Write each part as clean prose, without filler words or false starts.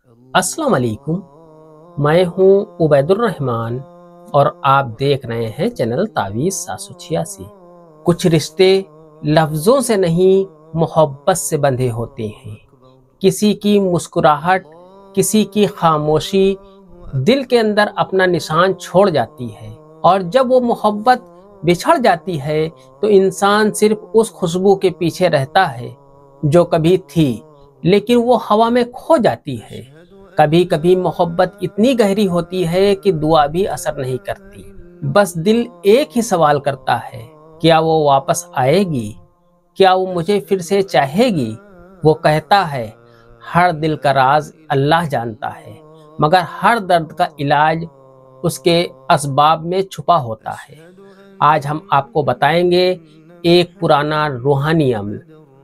अस्सलाम वालेकुम। मैं हूँ उबैदुर रहमान और आप देख रहे हैं चैनल तावीज़ 786। कुछ रिश्ते लफ्ज़ों से नहीं मोहब्बत से बंधे होते हैं। किसी की मुस्कुराहट, किसी की खामोशी दिल के अंदर अपना निशान छोड़ जाती है, और जब वो मोहब्बत बिछड़ जाती है तो इंसान सिर्फ उस खुशबू के पीछे रहता है जो कभी थी, लेकिन वो हवा में खो जाती है। कभी कभी मोहब्बत इतनी गहरी होती है कि दुआ भी असर नहीं करती। बस दिल एक ही सवाल करता है, क्या वो वापस आएगी? क्या वो मुझे फिर से चाहेगी? वो कहता है, हर दिल का राज अल्लाह जानता है, मगर हर दर्द का इलाज उसके असबाब में छुपा होता है। आज हम आपको बताएंगे एक पुराना रूहानी अमल,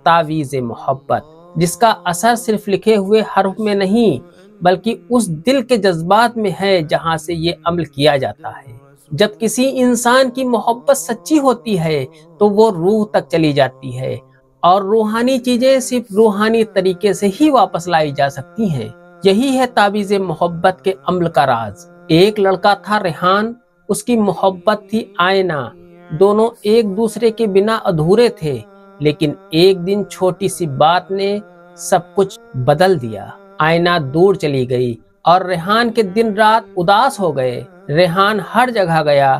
तावीज़े मोहब्बत, जिसका असर सिर्फ लिखे हुए हर्फ में नहीं बल्कि उस दिल के जज्बात में है जहां से ये अमल किया जाता है। जब किसी इंसान की मोहब्बत सच्ची होती है तो वो रूह तक चली जाती है, और रूहानी चीजें सिर्फ रूहानी तरीके से ही वापस लाई जा सकती हैं। यही है तावीज़े मोहब्बत के अमल का राज। एक लड़का था रेहान, उसकी मोहब्बत थी आयना। दोनों एक दूसरे के बिना अधूरे थे, लेकिन एक दिन छोटी सी बात ने सब कुछ बदल दिया। आयना दूर चली गई और रेहान के दिन रात उदास हो गए। रेहान हर जगह गया,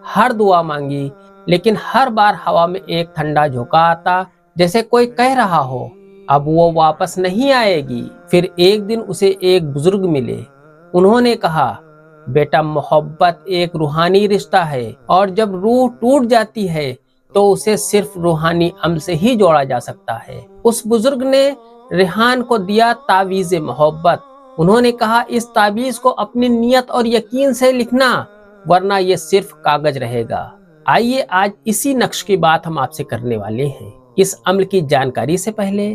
हर दुआ मांगी, लेकिन हर बार हवा में एक ठंडा झोंका आता, जैसे कोई कह रहा हो अब वो वापस नहीं आएगी। फिर एक दिन उसे एक बुजुर्ग मिले। उन्होंने कहा, बेटा, मोहब्बत एक रूहानी रिश्ता है, और जब रूह टूट जाती है तो उसे सिर्फ रूहानी अमल से ही जोड़ा जा सकता है। उस बुजुर्ग ने रेहान को दिया तावीज़े मोहब्बत। उन्होंने कहा, इस तावीज़ को अपनी नियत और यकीन से लिखना, वरना ये सिर्फ कागज रहेगा। आइए आज इसी नक्श की बात हम आपसे करने वाले हैं। इस अमल की जानकारी से पहले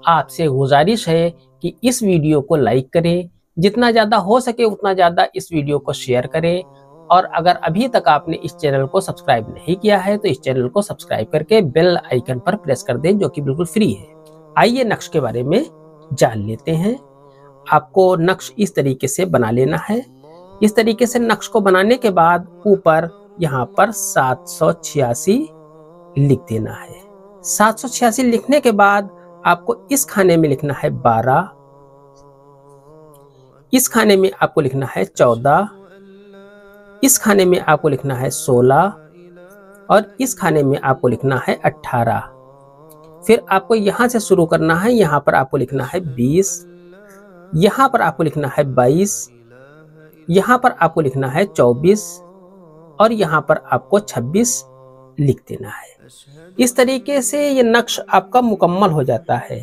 आपसे गुजारिश है कि इस वीडियो को लाइक करें, जितना ज़्यादा हो सके उतना ज़्यादा इस वीडियो को शेयर करें, और अगर अभी तक आपने इस चैनल को सब्सक्राइब नहीं किया है तो इस चैनल को सब्सक्राइब करके बेल आइकन पर प्रेस कर दें, जो कि बिल्कुल फ्री है। आइए नक्श के बारे में जान लेते हैं। आपको नक्श इस तरीके से बना लेना है। इस तरीके से नक्श को बनाने के बाद ऊपर यहाँ पर 786 लिख देना है। 786 लिखने के बाद आपको इस खाने में लिखना है 12, इस खाने में आपको लिखना है 14, इस खाने में आपको लिखना है 16, और इस खाने में आपको लिखना है 18। फिर आपको यहाँ से शुरू करना है। यहाँ पर आपको लिखना है 20, यहाँ पर आपको लिखना है 22, यहाँ पर आपको लिखना है 24, और यहाँ पर आपको 26 लिख देना है। इस तरीके से ये नक्श आपका मुकम्मल हो जाता है।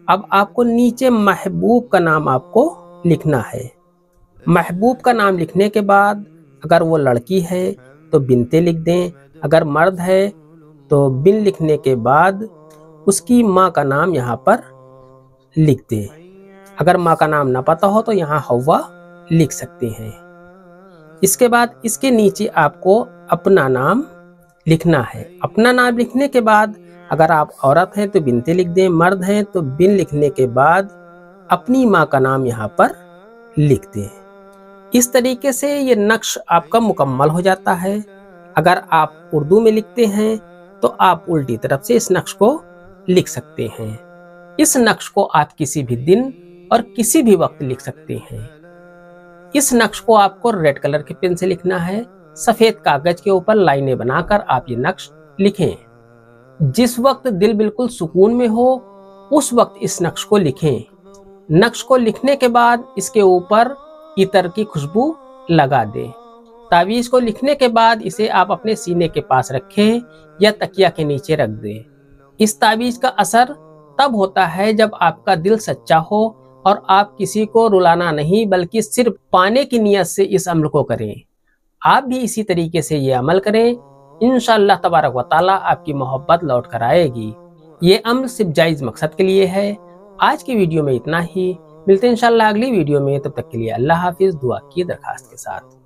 अब आपको नीचे महबूब का नाम आपको लिखना है। महबूब का नाम लिखने के बाद अगर वो लड़की है तो बिनते लिख दें, अगर मर्द है तो बिन लिखने के बाद उसकी माँ का नाम यहाँ पर लिख दें। अगर माँ का नाम ना पता हो तो यहाँ हव्वा लिख सकते हैं। इसके बाद इसके नीचे आपको अपना नाम लिखना है। अपना नाम लिखने के बाद अगर आप औरत हैं तो बिनते लिख दें, मर्द हैं तो बिन लिखने के बाद अपनी माँ का नाम यहाँ पर लिख दें। इस तरीके से ये नक्श आपका मुकम्मल हो जाता है। अगर आप उर्दू में लिखते हैं तो आप उल्टी तरफ से इस नक्श को लिख सकते हैं। इस नक्श को आप किसी भी दिन और किसी भी वक्त लिख सकते हैं। इस नक्श को आपको रेड कलर के पेन से लिखना है। सफेद कागज के ऊपर लाइनें बनाकर आप ये नक्श लिखें। जिस वक्त दिल बिल्कुल सुकून में हो उस वक्त इस नक्श को लिखें। नक्श को लिखने के बाद इसके ऊपर इतर की खुशबू लगा दें। तावीज़ को लिखने के बाद इसे आप अपने सीने के पास रखें या तकिया के नीचे रख दें। इस तावीज़ का असर तब होता है जब आपका दिल सच्चा हो और आप किसी को रुलाना नहीं बल्कि सिर्फ पाने की नीयत से इस अमल को करें। आप भी इसी तरीके से ये अमल करें, इंशाअल्लाह तबारक व तआला आपकी मोहब्बत लौट कर आएगी। ये अमल सिर्फ जायज़ मकसद के लिए है। आज की वीडियो में इतना ही। मिलते हैं इंशाअल्लाह अगली वीडियो में। तब तक के लिए अल्लाह हाफिज़। दुआ की दरखास्त के साथ।